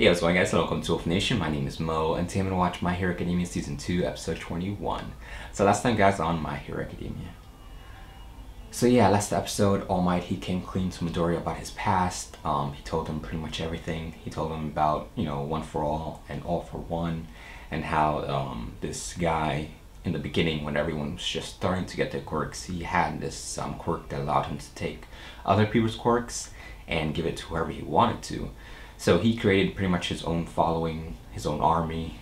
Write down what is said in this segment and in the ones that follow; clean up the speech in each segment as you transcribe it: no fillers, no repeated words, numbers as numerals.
Hey, what's going on, guys? Welcome to Wolf Nation. My name is Mo, and today I'm going to watch My Hero Academia Season 2, Episode 21. So last time, guys, on My Hero Academia. So yeah, last episode, All Might, he came clean to Midoriya about his past. He told him pretty much everything. He told him about, One for All and All for One, and how this guy, in the beginning, when everyone was just starting to get their quirks, he had this quirk that allowed him to take other people's quirks and give it to whoever he wanted to. So he created pretty much his own following, his own army.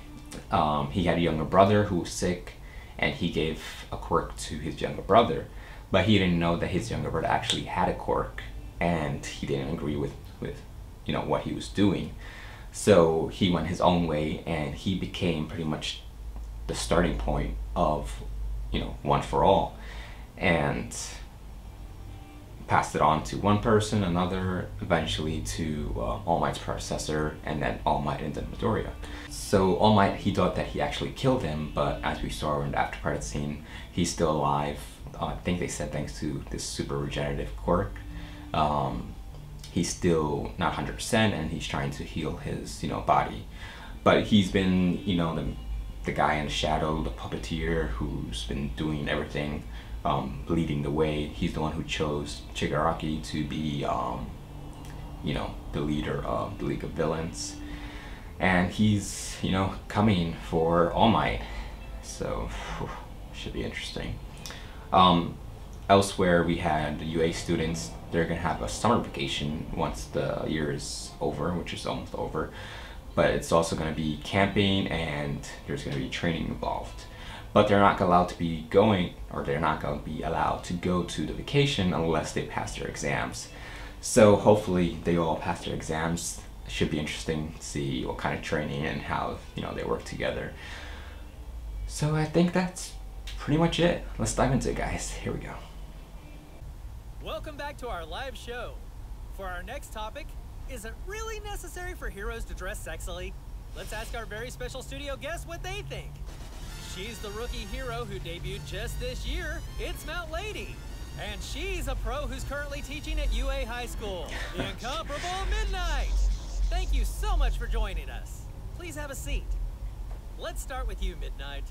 He had a younger brother who was sick, and he gave a quirk to his younger brother. But he didn't know that his younger brother actually had a quirk, and he didn't agree with what he was doing. So he went his own way, and he became pretty much the starting point of, One for All. And passed it on to one person, another, eventually to All Might's predecessor, and then All Might and then Midoriya. So All Might, he thought that he actually killed him, but as we saw in the after credit scene, he's still alive. I think they said thanks to this super regenerative quirk. He's still not 100%, and he's trying to heal his body. But he's been the guy in the shadow, the puppeteer, who's been doing everything. Leading the way. He's the one who chose Shigaraki to be, the leader of the League of Villains. And he's, coming for All Might. So, should be interesting. Elsewhere, we had the UA students. They're going to have a summer vacation once the year is over, which is almost over. But it's also going to be camping, and there's going to be training involved. But they're not allowed to be going, or they're not going to be allowed to go to the vacation unless they pass their exams. So hopefully they all pass their exams. It should be interesting to see what kind of training and how they work together. So I think that's pretty much it. Let's dive into it, guys. Here we go. Welcome back to our live show. For our next topic, is it really necessary for heroes to dress sexily? Let's ask our very special studio guests what they think. She's the rookie hero who debuted just this year. It's Mount Lady. And she's a pro who's currently teaching at UA High School. The incomparable Midnight. Thank you so much for joining us. Please have a seat. Let's start with you, Midnight.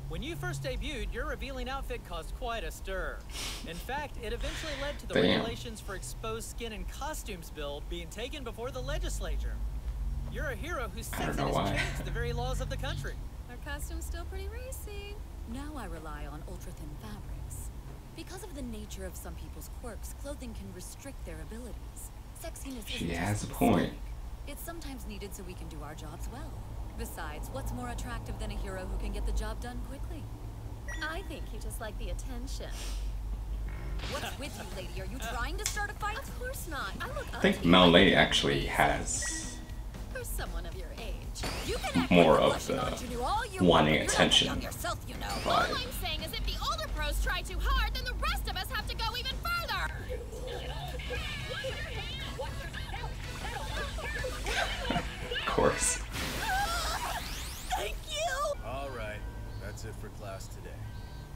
When you first debuted, your revealing outfit caused quite a stir. In fact, it eventually led to the regulations for exposed skin and costumes bill being taken before the legislature. You're a hero whose sex has changed the very laws of the country. Our costume's still pretty racy. Now I rely on ultra-thin fabrics. Because of the nature of some people's quirks, clothing can restrict their abilities. Sexiness She has a point. It's sometimes needed so we can do our jobs well. Besides, what's more attractive than a hero who can get the job done quickly? I think you just like the attention. What's with you, lady? Are you trying to start a fight? Of course not. I look I think Mount Lady actually has for someone of your age. You can more of the wanting attention All I'm saying is if the older pros try too hard, then the rest of us have to go even further. Of course. Thank you! Alright, that's it for class today.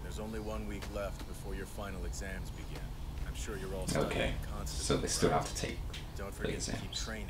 There's only 1 week left before your final exams begin. I'm sure you're all studying constantly. So they still have to take Don't the forget to keep exams. training.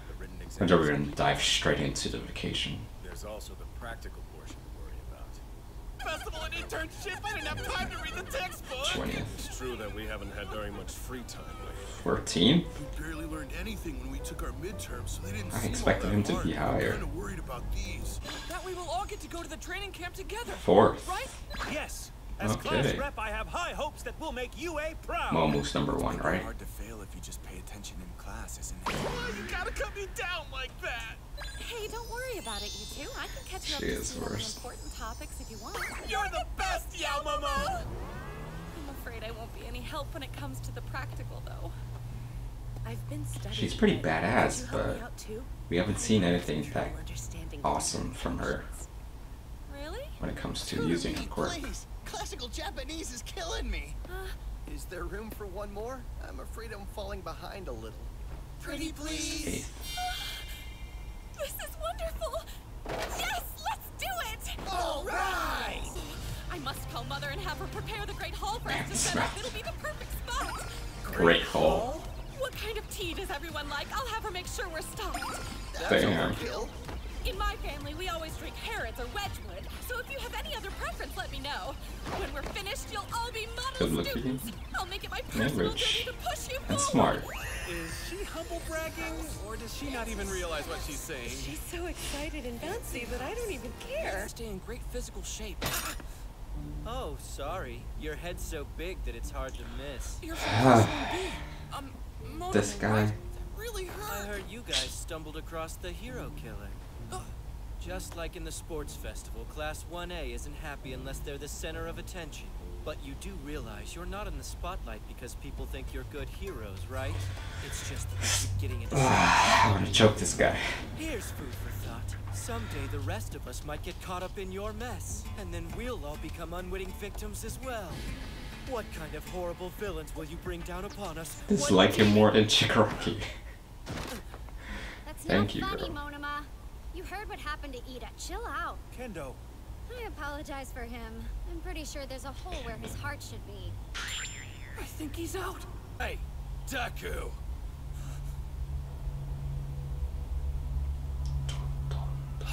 The written exams. And we're going to dive straight into the vacation. There's also the practical portion to worry about. Festival and internship, I didn't have time to read the textbook. 20th. It's true that we haven't had very much free time lately. 14th? We barely learned anything when we took our midterms, so they didn't I seem expected all him that to hard. be higher. I'm kind of worried about these. That we will all get to go to the training camp together. 4th. Right? Yes. As class rep, I have high hopes that we'll make UA proud. Momo's number 1, right? Hard to fail if you just pay attention in class, isn't it? Why you gotta cut me down like that? Hey, don't worry about it, you two. I can catch you up She to is some other worse. important topics if you want. You're the best, Yao Momo! I'm afraid I won't be any help when it comes to the practical, though. I've been studying. She's pretty it. badass, Could you help me but out too? we haven't seen anything that Trouble understanding awesome from her Really? when it comes to using her quirk. Please, classical Japanese is killing me. Is there room for one more? I'm afraid I'm falling behind a little. Pretty please. 8th. This is wonderful. Yes, let's do it. All right. I must call Mother and have her prepare the Great Hall for us to set up. It'll be the perfect spot. Great Hall. What kind of tea does everyone like? I'll have her make sure we're stocked. Damn. Overkill. In my family, we always drink Harrods or Wedgwood, so if you have any other preference, let me know. When we're finished, you'll all be Good model looking. students. I'll make it my And personal rich. duty to push you And forward. smart. Is she humble bragging, or does she not even realize what she's saying? She's so excited and bouncy that I don't even care. Stay in great physical shape. Oh, sorry. Your head's so big that it's hard to miss. You're from Mona, This guy. right? That really I hurt. heard you guys stumbled across the hero killer. Just like in the sports festival, Class 1A isn't happy unless they're the center of attention. But you do realize you're not in the spotlight because people think you're good heroes, right? It's just that you keep getting into I want to choke this guy. Here's food for thought. Someday the rest of us might get caught up in your mess, and then we'll all become unwitting victims as well. What kind of horrible villains will you bring down upon us? Dislike him more than Chikaraki. That's Thank not you, funny, girl. Monoma. You heard what happened to Ida. Chill out. Kendo. I apologize for him. I'm pretty sure there's a hole where his heart should be. I think he's out. Hey, Deku.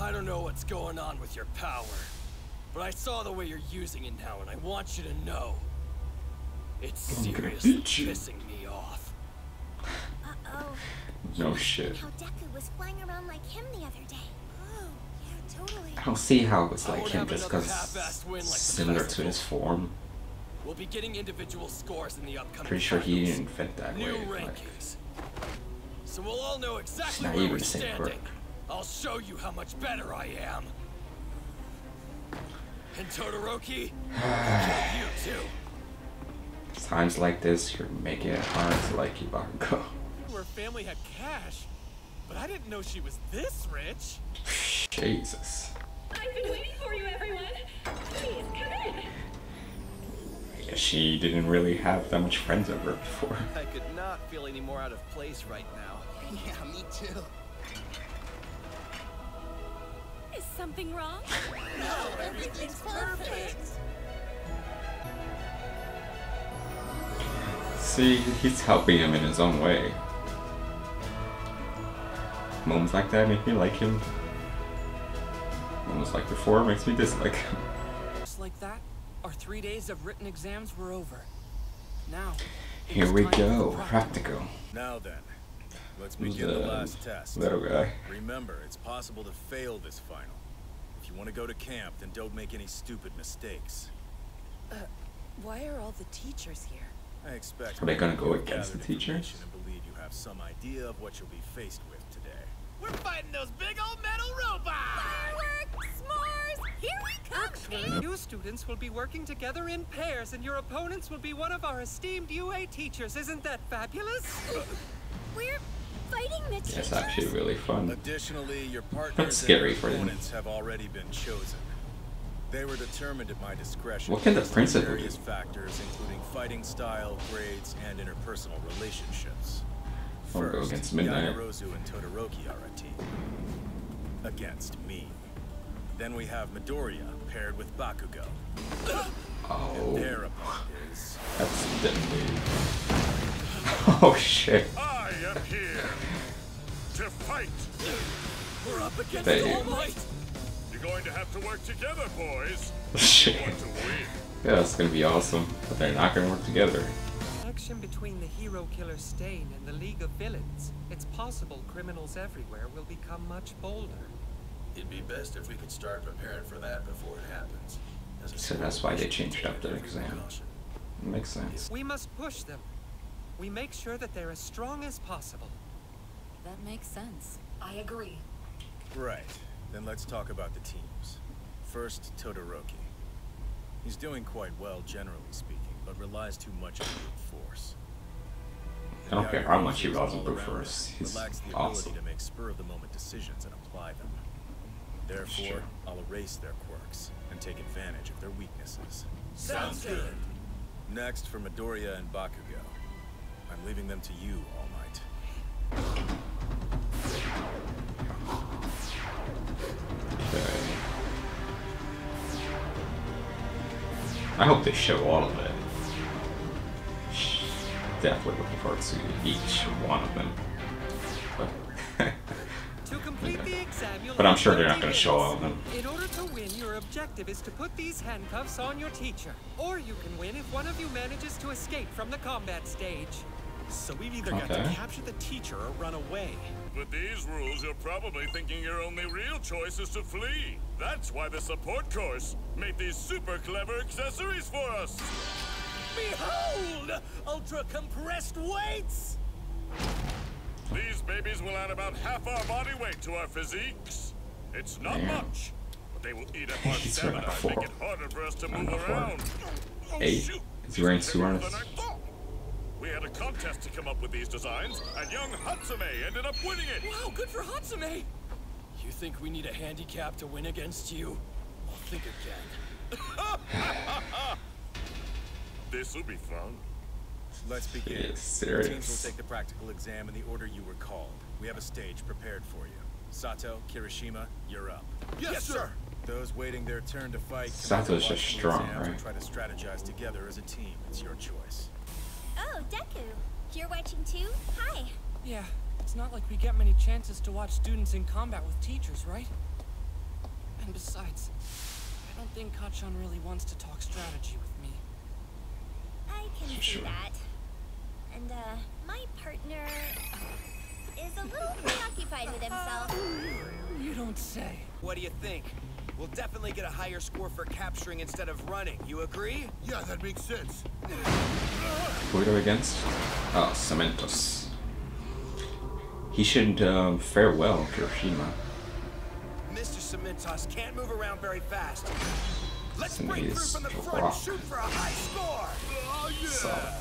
I don't know what's going on with your power, but I saw the way you're using it now, and I want you to know. It's I'm gonna seriously beat you. pissing me off. Uh-oh. No shit. How Deku was flying around like him the other day. Oh, yeah, totally. I don't see how it's I like won't him have just another because half-assed win like the similar to festival. his form. We'll be getting individual scores in the upcoming Pretty sure he finals. didn't invent that New way. Like, rankings. So we'll all know exactly not where even we're the same standing. quirk. I'll show you how much better I am. And Todoroki, I'll kill you too. times like this, you're making it hard to like keep on going. Her family had cash, but I didn't know she was this rich. Jesus. I've been waiting for you, everyone. Please, come in. Yeah, she didn't really have that much friends ever before. I could not feel any more out of place right now. Yeah, me too. Is something wrong? No, everything's perfect. See, he's helping him in his own way. Moments like that make me like him. Moments like before makes me dislike him. Just like that, our 3 days of written exams were over. Now, it Here was we time for go, the practical. Now then, let's Who's begin the the last test. little guy? Remember, it's possible to fail this final. If you want to go to camp, then don't make any stupid mistakes. Why are all the teachers here? I expect Are they gonna go you have against the gathered teachers? information and believe you have some idea of what you'll be faced with today. We're fighting those big old metal robots! Fireworks! S'mores! Here we come! You students will be working together in pairs, and your opponents will be one of our esteemed UA teachers. Isn't that fabulous? We're fighting the teachers? It's actually really fun. Additionally, your That's partners scary and for them. opponents have already been chosen. They were determined at my discretion. What can the based on principal do? various factors, including fighting style, grades, and interpersonal relationships. Or go First, against Midnight. Yanarozu and Todoroki are a team. Against me. Then we have Midoriya paired with Bakugo. Oh, And their opponent is... that's deadly. Oh shit. I am here to fight. We're up against Damn. All Might! You're going to have to work together, boys. Shit. Want to win. Yeah, that's gonna be awesome. But they're not gonna work together. Connection between the hero killer Stain and the League of Villains. It's possible criminals everywhere will become much bolder. It'd be best if we could start preparing for that before it happens. As a So that's why they changed up their every exam. precaution. Makes sense. We must push them. We make sure that they're as strong as possible. That makes sense. I agree. Right. Then let's talk about the teams. First, Todoroki. He's doing quite well, generally speaking, but relies too much on brute force. I don't care how much he Yanarozu is relies on all brute around force. him, He's but lacks the awesome. ability to make spur-of-the-moment decisions and apply them. Therefore, Sure. I'll erase their quirks and take advantage of their weaknesses. Sounds good. Next, for Midoriya and Bakugo. I'm leaving them to you, All Might. Okay. I hope they show all of it. Definitely looking forward to each one of them. But To complete exam, you'll But I'm have sure they're not 30 going to show all of minutes. them. In order to win, your objective is to put these handcuffs on your teacher. Or you can win if one of you manages to escape from the combat stage. So we've either got to capture the teacher or run away. With these rules, you're probably thinking your only real choice is to flee. That's why the support course made these super clever accessories for us. Behold! Ultra compressed weights! These babies will add about half our body weight to our physiques. It's not much, but they will eat up our stamina and make it harder for us to move around. Hey, is he wearing suits? We had a contest to come up with these designs, and young Hatsume ended up winning it. Wow, good for Hatsume! You think we need a handicap to win against you? I'll think again. This'll be fun. Let's begin. He is The serious. teams will take the practical exam in the order you were called. We have a stage prepared for you. Sato, Kirishima, you're up. Yes, sir. Those waiting their turn to fight can Sato's either just watch the strong, exams or right? try to strategize together as a team. It's your choice. Oh, Deku. You're watching too? Hi. Yeah, it's not like we get many chances to watch students in combat with teachers, right? And besides, I don't think Kachan really wants to talk strategy with me. I can see that. And, my partner is a little preoccupied with himself. You don't say. What do you think? We'll definitely get a higher score for capturing instead of running. You agree? Yeah, that makes sense. Who are they against? Oh, Cementos. He should fare well, Kirishima. Mr. Cementos can't move around very fast. Let's Some break through is from the front rock. and shoot for a high score. Oh, Solid.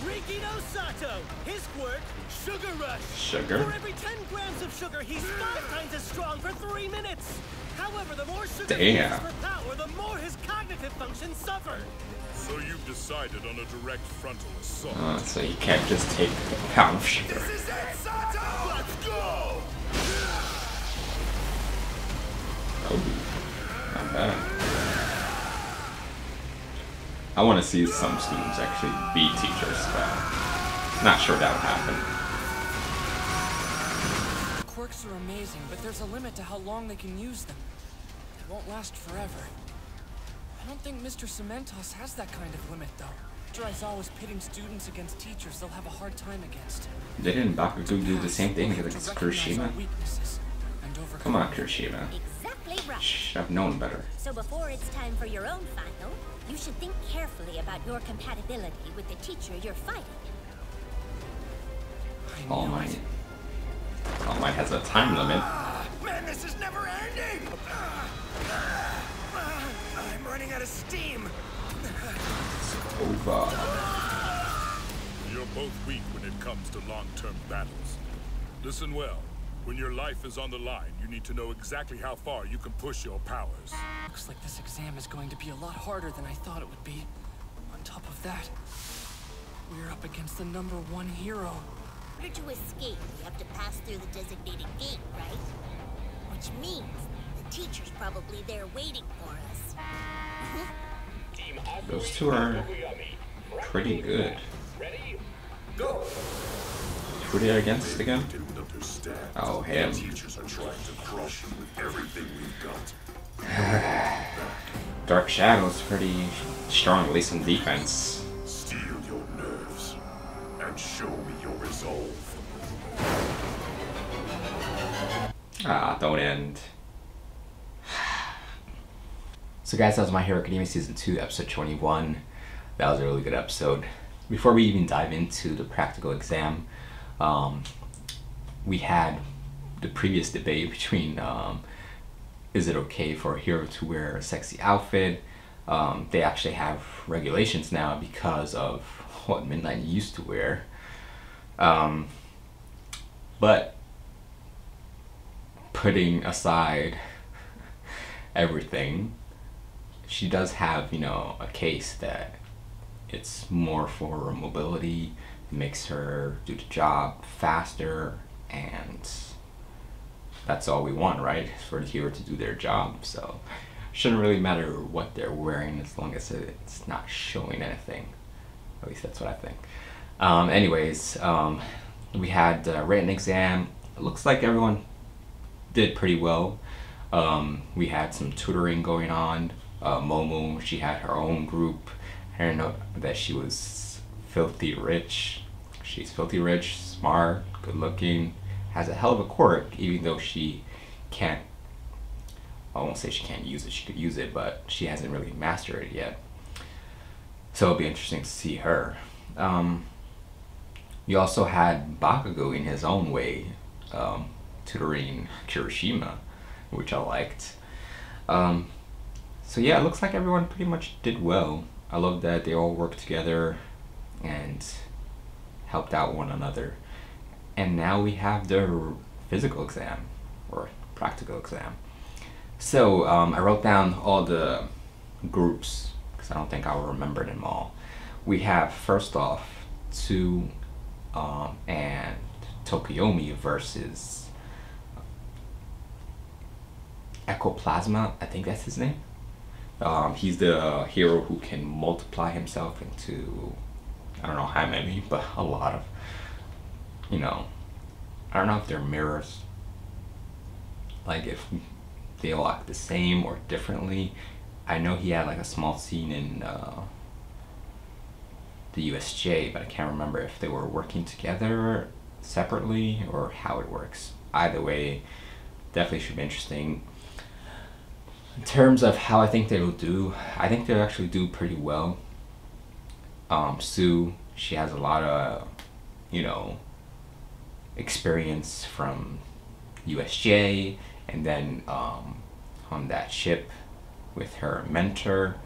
Riki no Sato, his quirk, Sugar Rush. Sugar? For every 10 grams of sugar, he's 5 times as strong for 3 minutes. However, the more sugar he uses Damn. for power, the more his cognitive functions suffer. So you've decided on a direct frontal assault. So you can't just take a pound of sugar. This is it, Sato! Let's go! Oh, not bad. I want to see some students actually be teachers, but not sure that would happen. Quirks are amazing, but there's a limit to how long they can use them. They won't last forever. I don't think Mr. Cementos has that kind of limit, though. After Aizawa's pitting students against teachers they'll have a hard time against. Didn't Bakugo do the same thing against Kirishima? Come on, Kirishima. Exactly right. Should have known better. So before it's time for your own final, you should think carefully about your compatibility with the teacher you're fighting. All Might. All Might has a time limit. Man, this is never ending! I'm running out of steam. Over. You're both weak when it comes to long-term battles. Listen well. When your life is on the line, you need to know exactly how far you can push your powers. Looks like this exam is going to be a lot harder than I thought it would be. On top of that, we're up against the #1 hero. In order to escape, we have to pass through the designated gate, right? Which means the teacher's probably there waiting for us. Those two are pretty good. Go! Who are they against again? Oh, him. Teachers are trying to crush you with everything we've got. Dark Shadow's pretty strong, at least in defense. Steel your nerves and show me your resolve. Ah, don't end. So guys, that was My Hero Academia Season 2, Episode 21. That was a really good episode. Before we even dive into the practical exam, we had the previous debate between is it okay for a hero to wear a sexy outfit? They actually have regulations now because of what Midnight used to wear. But putting aside everything, she does have, you know, a case that it's more for her mobility. It makes her do the job faster, and that's all we want, right? For the hero to do their job. So shouldn't really matter what they're wearing as long as it's not showing anything. At least that's what I think. Anyways, we had a written exam. It looks like everyone did pretty well. We had some tutoring going on. Momo, she had her own group. I didn't know that she was filthy rich. She's filthy rich, smart, good looking, has a hell of a quirk, even though she can't, I won't say she can't use it, she could use it, but she hasn't really mastered it yet. So it'll be interesting to see her. We also had Bakugo in his own way, tutoring Kirishima, which I liked. So yeah, it looks like everyone pretty much did well. I love that they all worked together and helped out one another. And now we have the physical exam, or practical exam. So I wrote down all the groups, because I don't think I'll remember them all. We have, first off, Tsu and Tokuyomi versus Ecoplasma, I think that's his name. He's the hero who can multiply himself into, I don't know how many, but a lot of, you know, I don't know if they're mirrors, like if they all act the same or differently. I know he had like a small scene in the USJ, but I can't remember if they were working together separately or how it works. Either way, definitely should be interesting. In terms of how I think they will do, I think they'll actually do pretty well. Tsu, she has a lot of, you know, experience from USJ, and then on that ship with her mentor,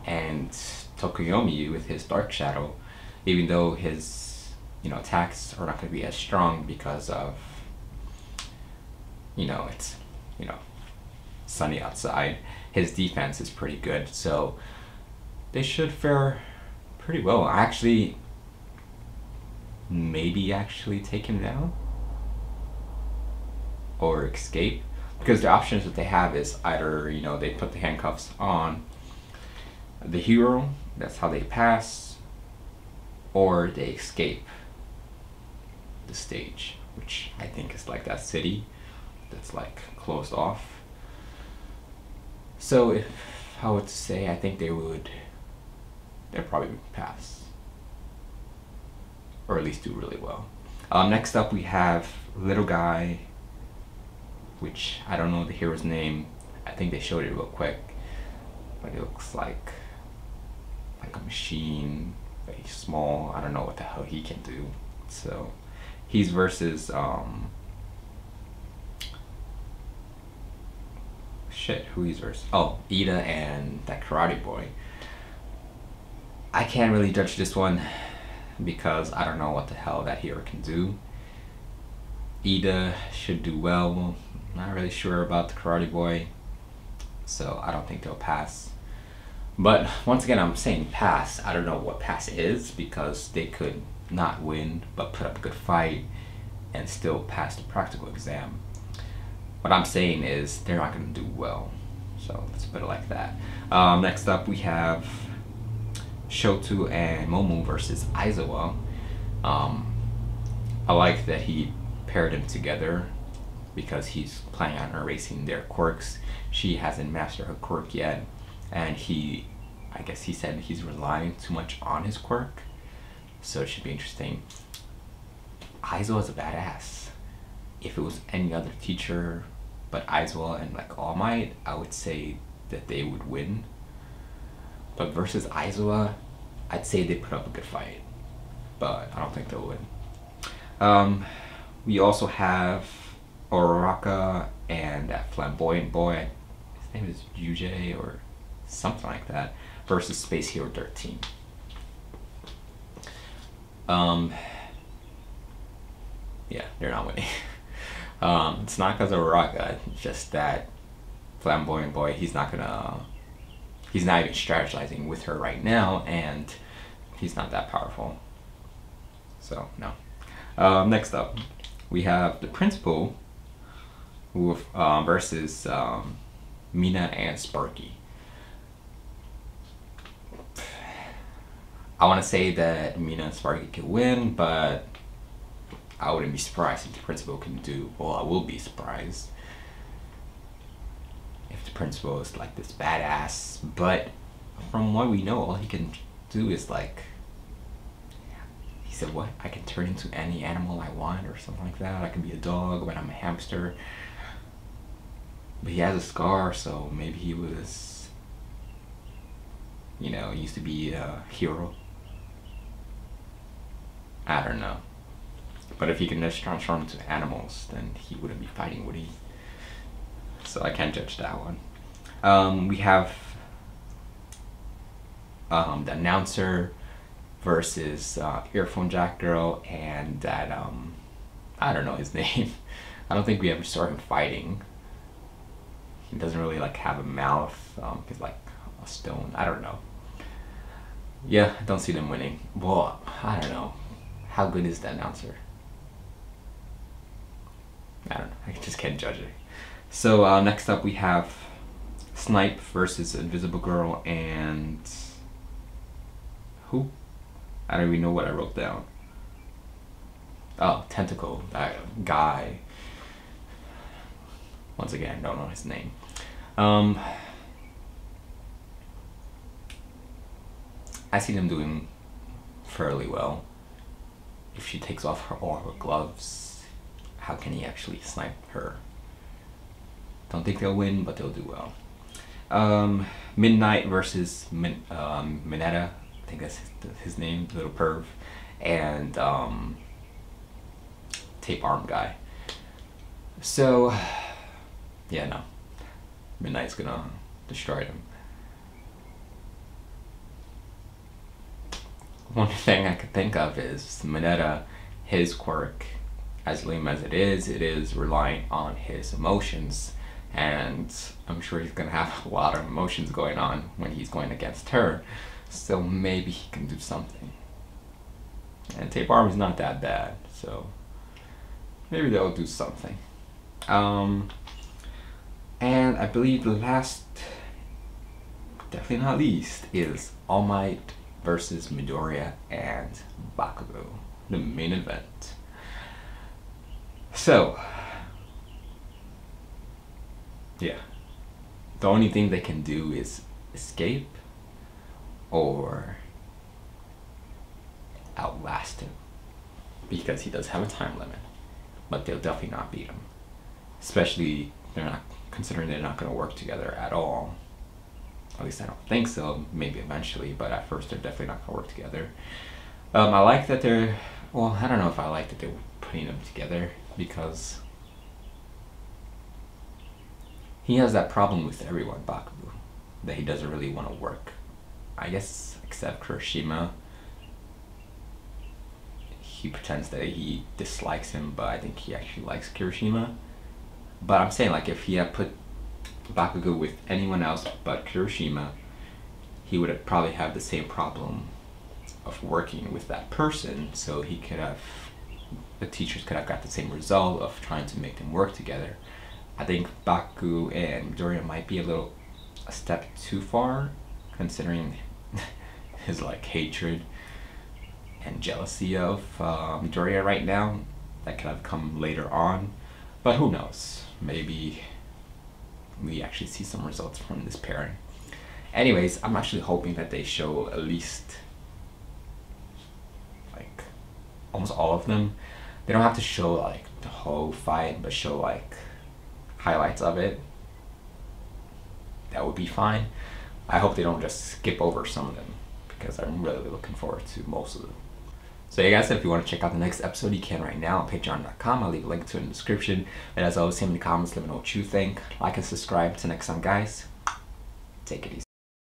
and Tokuyomi with his Dark Shadow, even though his, you know, attacks are not going to be as strong because of, you know, it's, you know, sunny outside, his defense is pretty good, so they should fare pretty well. I actually maybe actually take him down or escape, because the options that they have is either, you know, they put the handcuffs on the hero, that's how they pass, or they escape the stage, which I think is like that city that's like closed off. So if I were to say, I think they'd probably pass, or at least do really well. Next up we have Little Guy, which I don't know the hero's name. I think they showed it real quick, but it looks like a machine, very small. I don't know what the hell he can do. So he's versus who he's versus? Oh, Ida and that karate boy. I can't really judge this one because I don't know what the hell that hero can do. Ida should do well. Not really sure about the karate boy, so I don't think they'll pass. But once again, I'm saying pass. I don't know what pass is, because they could not win but put up a good fight and still pass the practical exam. What I'm saying is they're not going to do well, so let's put it like that. Next up we have Shoto and Momo versus Aizawa. I like that he paired them together because he's planning on erasing their quirks. She hasn't mastered her quirk yet, and I guess he said he's relying too much on his quirk, so it should be interesting. Aizawa's a badass. If it was any other teacher but Aizawa and like All Might, I would say that they would win. But versus Aizawa, I'd say they put up a good fight, but I don't think they'll win. We also have Uraraka and that flamboyant boy, his name is Yuji or something like that, versus Space Hero 13. Yeah, they're not winning. It's not because of Uraraka, it's just that flamboyant boy, he's not even strategizing with her right now, and he's not that powerful. So, no. Next up, we have the principal who versus Mina and Sparky. I want to say that Mina and Sparky can win, but I wouldn't be surprised if the principal can do, well, I will be surprised principal is like this badass, but from what we know, all he can do is like, he said what? I can turn into any animal I want or something like that. I can be a dog, but I'm a hamster. But he has a scar, so maybe he was, you know, used to be a hero. I don't know. But if he can just transform into animals, then he wouldn't be fighting, would he? So I can't judge that one. We have the announcer versus earphone jack girl and that I don't know his name. I don't think we ever saw him fighting. He doesn't really like have a mouth. He's like a stone. I don't know. Yeah, I don't see them winning. Well, I don't know. How good is the announcer? I don't know. I just can't judge it. So next up we have Snipe versus Invisible Girl and who? I don't even know what I wrote down. Oh, Tentacle, that guy. Once again, I don't know his name. I see them doing fairly well. If she takes off all her gloves, how can he actually snipe her? Don't think they'll win, but they'll do well. Midnight versus Mineta, I think that's his name, little perv, and tape arm guy. So, yeah, no. Midnight's gonna destroy them. One thing I could think of is Mineta, his quirk, as lame as it is relying on his emotions, and I'm sure he's gonna have a lot of emotions going on when he's going against her, so maybe he can do something. And tape arm is not that bad, so maybe they'll do something. And I believe the last, definitely not least, is All Might versus Midoriya and Bakugo, the main event. So, yeah, the only thing they can do is escape or outlast him, because he does have a time limit, but they'll definitely not beat him, especially considering they're not going to work together at all. At least I don't think so. Maybe eventually, but at first they're definitely not going to work together. I like that they're, well, I don't know if I like that they're putting them together, because he has that problem with everyone, Bakugo, that he doesn't really want to work. I guess except Kirishima. He pretends that he dislikes him, but I think he actually likes Kirishima. But I'm saying, like, if he had put Bakugo with anyone else but Kirishima, he would probably have the same problem of working with that person, so he could have, the teachers could have got the same result of trying to make them work together. I think Baku and Midoriya might be a step too far, considering his like hatred and jealousy of Midoriya right now. That could have come later on, but who knows? Maybe we actually see some results from this pairing. Anyways, I'm actually hoping that they show at least like almost all of them. They don't have to show like the whole fight, but show like highlights of it. That would be fine. I hope they don't just skip over some of them, because I'm really looking forward to most of them. So yeah guys, if you want to check out the next episode, you can right now on patreon.com. I'll leave a link to it in the description. And as always, leave me in the comments, let me know what you think. Like and subscribe. Till next time guys, take it easy.